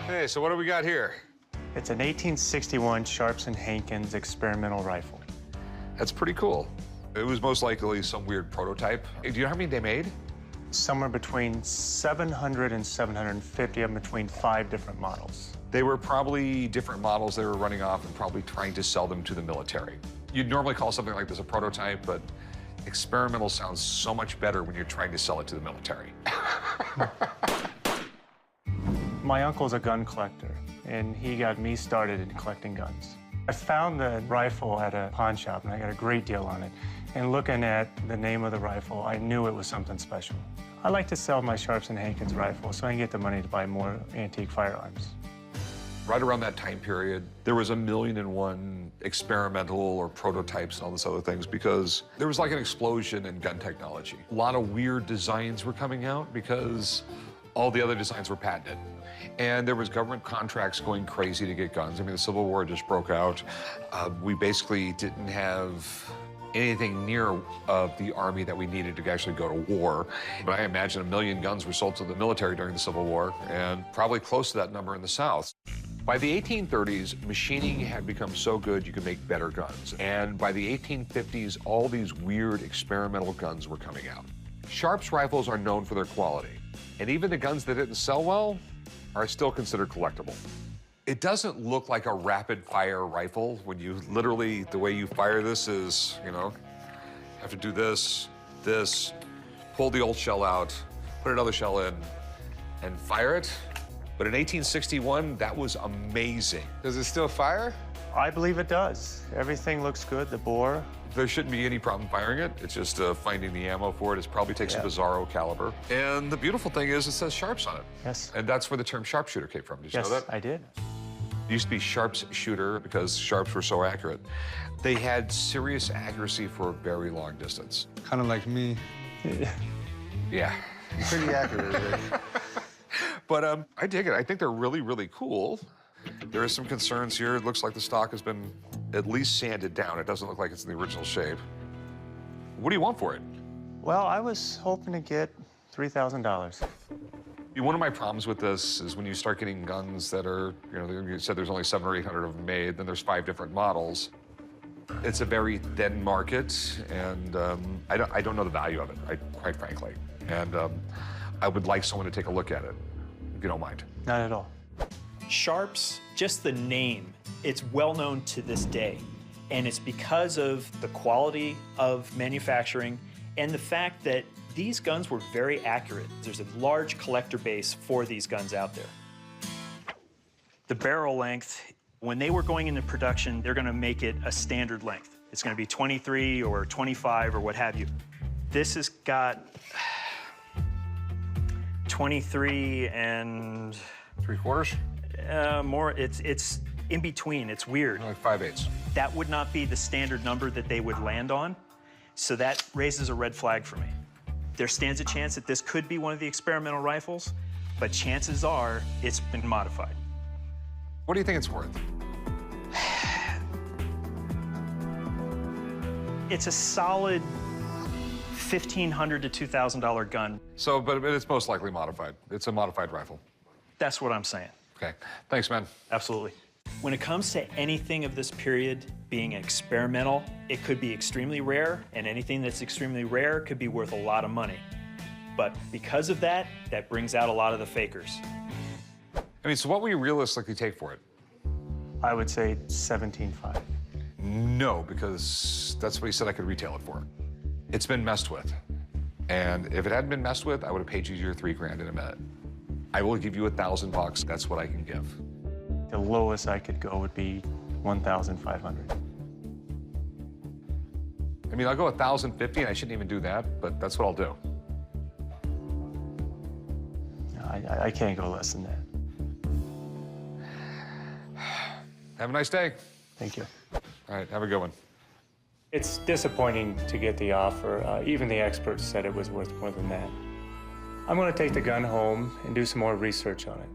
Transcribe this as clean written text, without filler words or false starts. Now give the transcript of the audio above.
Hey, so what do we got here? It's an 1861 Sharps Hankins experimental rifle. That's pretty cool. It was most likely some weird prototype. Hey, do you know how many they made? Somewhere between 700 and 750 of them between 5 different models. They were probably different models they were running off and probably trying to sell them to the military. You'd normally call something like this a prototype, but experimental sounds so much better when you're trying to sell it to the military. My uncle's a gun collector, and he got me started in collecting guns. I found the rifle at a pawn shop, and I got a great deal on it. And looking at the name of the rifle, I knew it was something special. I like to sell my Sharps Hankins rifle so I can get the money to buy more antique firearms. Right around that time period, there was 1,000,001 experimental or prototypes and all this other things because there was like an explosion in gun technology. A lot of weird designs were coming out because all the other designs were patented. And there was government contracts going crazy to get guns. I mean, the Civil War just broke out. We basically didn't have anything near of the army that we needed to actually go to war. But I imagine 1,000,000 guns were sold to the military during the Civil War, and probably close to that number in the South. By the 1830s, machining had become so good you could make better guns. And by the 1850s, all these weird experimental guns were coming out. Sharps rifles are known for their quality. And even the guns that didn't sell well are still considered collectible. It doesn't look like a rapid-fire rifle when you literally, the way you fire this is, you know, have to do this, pull the old shell out, put another shell in, and fire it. But in 1861, that was amazing. Does it still fire? I believe it does. Everything looks good, the bore. There shouldn't be any problem firing it. It's just finding the ammo for it. It probably takes a Bizarro caliber. And the beautiful thing is it says Sharps on it. Yes. And that's where the term sharpshooter came from. Did you know that? Yes, I did. It used to be sharps shooter because sharps were so accurate. They had serious accuracy for a very long distance. Kind of like me. Yeah. Pretty accurate, Rick. But I dig it. I think they're really, really cool. There is some concerns here. It looks like the stock has been at least sanded down. It doesn't look like it's in the original shape. What do you want for it? Well, I was hoping to get $3,000. One of my problems with this is when you start getting guns that are, you know, you said there's only 700 or 800 of them made, then there's 5 different models. It's a very thin market, and I don't know the value of it, quite frankly. And I would like someone to take a look at it, if you don't mind. Not at all. Sharps, just the name, it's well known to this day. And it's because of the quality of manufacturing and the fact that these guns were very accurate. There's a large collector base for these guns out there. The barrel length, when they were going into production, they're gonna make it a standard length. It's gonna be 23 or 25 or what have you. This has got 23 and... 3/4? More, it's in between, it's weird. Like 5/8. That would not be the standard number that they would land on, so that raises a red flag for me. There stands a chance that this could be one of the experimental rifles, but chances are it's been modified. What do you think it's worth? It's a solid $1,500 to $2,000 gun. So, but it's most likely modified. It's a modified rifle. That's what I'm saying. Okay, thanks, man. Absolutely. When it comes to anything of this period being experimental, it could be extremely rare, and anything that's extremely rare could be worth a lot of money. But because of that, that brings out a lot of the fakers. I mean, so what will you realistically take for it? I would say $17,500. No, because that's what he said I could retail it for. It's been messed with. And if it hadn't been messed with, I would have paid you your $3,000 in a minute. I will give you $1,000. That's what I can give. The lowest I could go would be $1,500. I mean, I'll go $1,050, and I shouldn't even do that, but that's what I'll do. I can't go less than that. Have a nice day. Thank you. All right, have a good one. It's disappointing to get the offer. Even the experts said it was worth more than that. I'm going to take the gun home and do some more research on it.